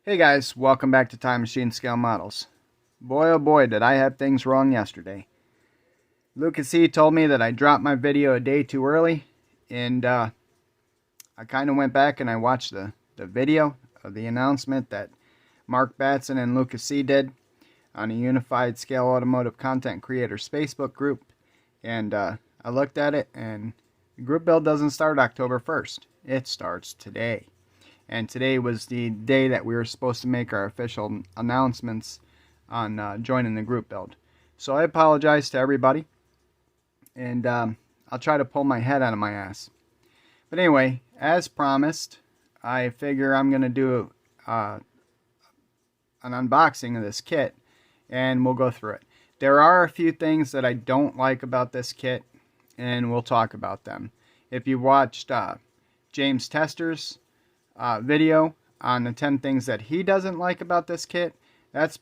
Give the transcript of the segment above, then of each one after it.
Hey guys, welcome back to Time Machine Scale Models. Boy oh boy did I have things wrong yesterday. USACC told me that I dropped my video a day too early, and I kind of went back and I watched the video of the announcement that Mark Batson and USACC did on a Unified Scale Automotive Content Creators Facebook group, and I looked at it, and the group build doesn't start October 1st. It starts today. And today was the day that we were supposed to make our official announcements on joining the group build. So I apologize to everybody, and I'll try to pull my head out of my ass. But anyway, as promised, I figure I'm going to do an unboxing of this kit, and we'll go through it. There are a few things that I don't like about this kit, and we'll talk about them. If you watched James Tester's video on the 10 things that he doesn't like about this kit, that's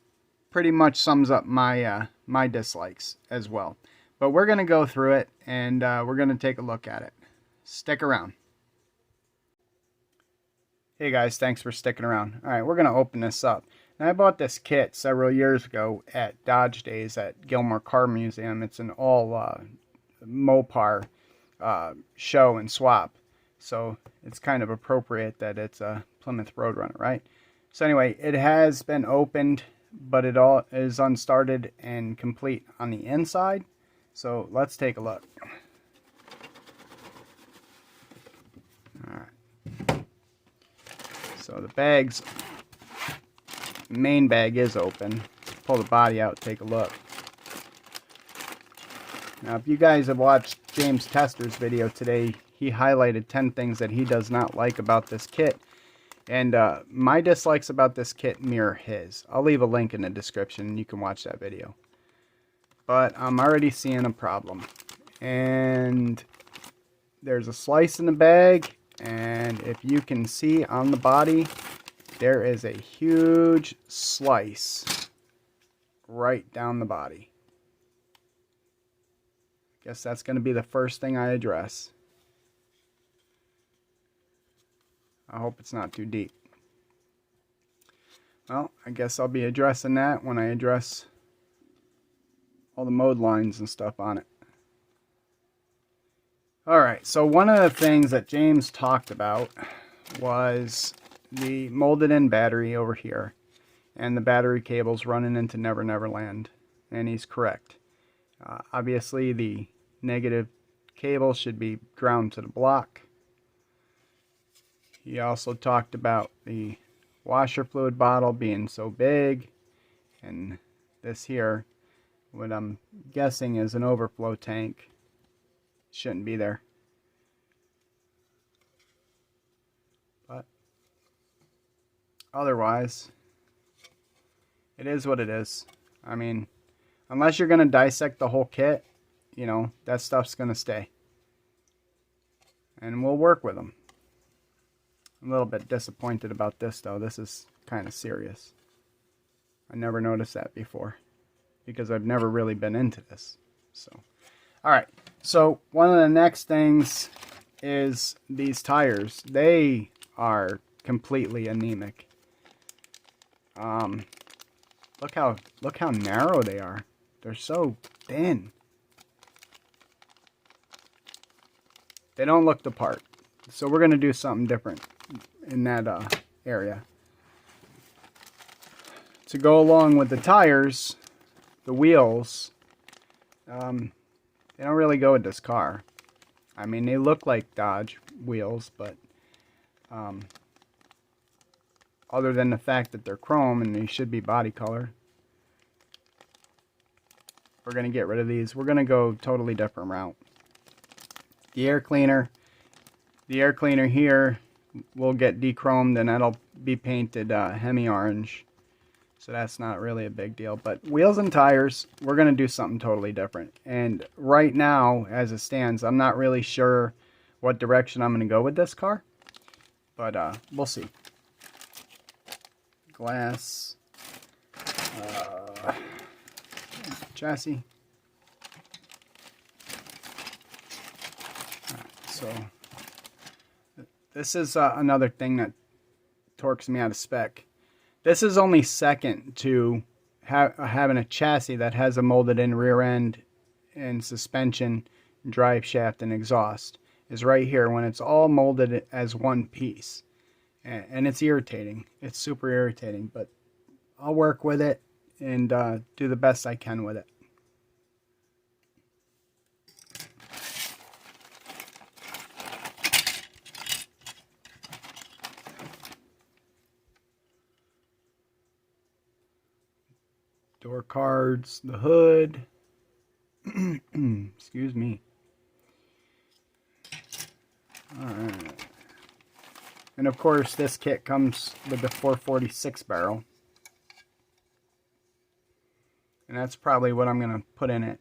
pretty much sums up my my dislikes as well. But we're going to go through it, and we're going to take a look at it. Stick around. Hey guys, thanks for sticking around. Alright, we're going to open this up. Now, I bought this kit several years ago at Dodge Days at Gilmore Car Museum. It's an all Mopar show and swap. So it's kind of appropriate that it's a Plymouth Roadrunner, right? So anyway, it has been opened, but it all is unstarted and complete on the inside. So let's take a look. Alright. So the main bag is open. Pull the body out, take a look. Now, if you guys have watched James Tester's video today, he highlighted 10 things that he does not like about this kit. And my dislikes about this kit mirror his. I'll leave a link in the description and you can watch that video. But I'm already seeing a problem. And there's a slice in the bag. And if you can see on the body, there is a huge slice right down the body. Guess that's going to be the first thing I address. I hope it's not too deep. Well, I guess I'll be addressing that when I address all the mode lines and stuff on it. Alright, so one of the things that James talked about was the molded in battery over here and the battery cables running into Never Never Land, and he's correct. Obviously the negative cable should be ground to the block. He also talked about the washer fluid bottle being so big, and this here, what I'm guessing is an overflow tank, shouldn't be there. But otherwise, it is what it is. I mean, unless you're going to dissect the whole kit, you know, that stuff's going to stay. And we'll work with them. I'm a little bit disappointed about this though. This is kind of serious. I never noticed that before because I've never really been into this. So, alright. So, one of the next things is these tires. They are completely anemic. Look how narrow they are. They're so thin. They don't look the part. So we're going to do something different in that area. To go along with the tires, the wheels, they don't really go with this car. I mean, they look like Dodge wheels, but other than the fact that they're chrome and they should be body color, we're going to get rid of these. We're going to go totally different route. The air cleaner here will get dechromed and that'll be painted Hemi orange. So that's not really a big deal. But wheels and tires, we're going to do something totally different. And right now, as it stands, I'm not really sure what direction I'm going to go with this car. But we'll see. Glass. Chassis. So this is another thing that torques me out of spec. This is only second to having a chassis that has a molded in rear end and suspension, drive shaft, and exhaust. Is right here when it's all molded as one piece. And it's irritating. It's super irritating, but I'll work with it and do the best I can with it. Door cards, the hood. Excuse me. Alright. And of course, this kit comes with the 446 barrel. And that's probably what I'm going to put in it,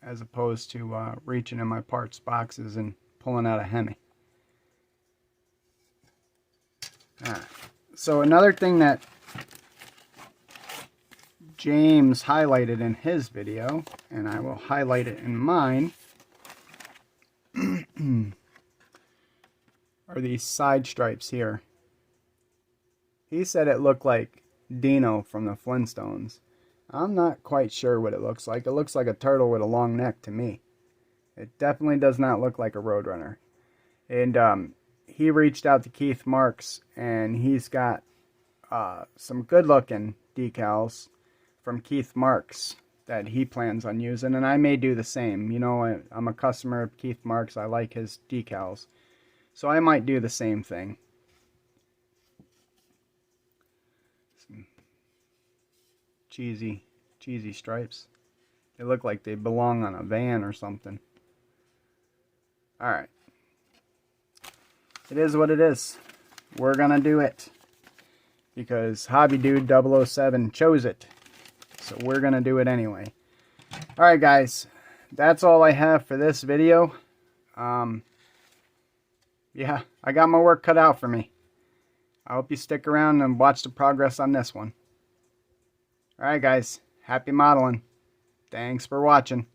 as opposed to reaching in my parts boxes and pulling out a Hemi. Alright. So another thing that James highlighted in his video, and I will highlight it in mine, are these side stripes here. He said it looked like Dino from the Flintstones. I'm not quite sure what it looks like. It looks like a turtle with a long neck to me. It definitely does not look like a Roadrunner. And he reached out to Keith Marks, and he's got some good looking decals from Keith Marks that he plans on using, and I may do the same. You know, I'm a customer of Keith Marks. I like his decals, so I might do the same thing. Some cheesy stripes. They look like they belong on a van or something. Alright. It is what it is. We're gonna do it because Hobby Dude 007 chose it. So we're going to do it anyway. Alright guys, that's all I have for this video. Yeah, I got my work cut out for me. I hope you stick around and watch the progress on this one. Alright guys, happy modeling. Thanks for watching.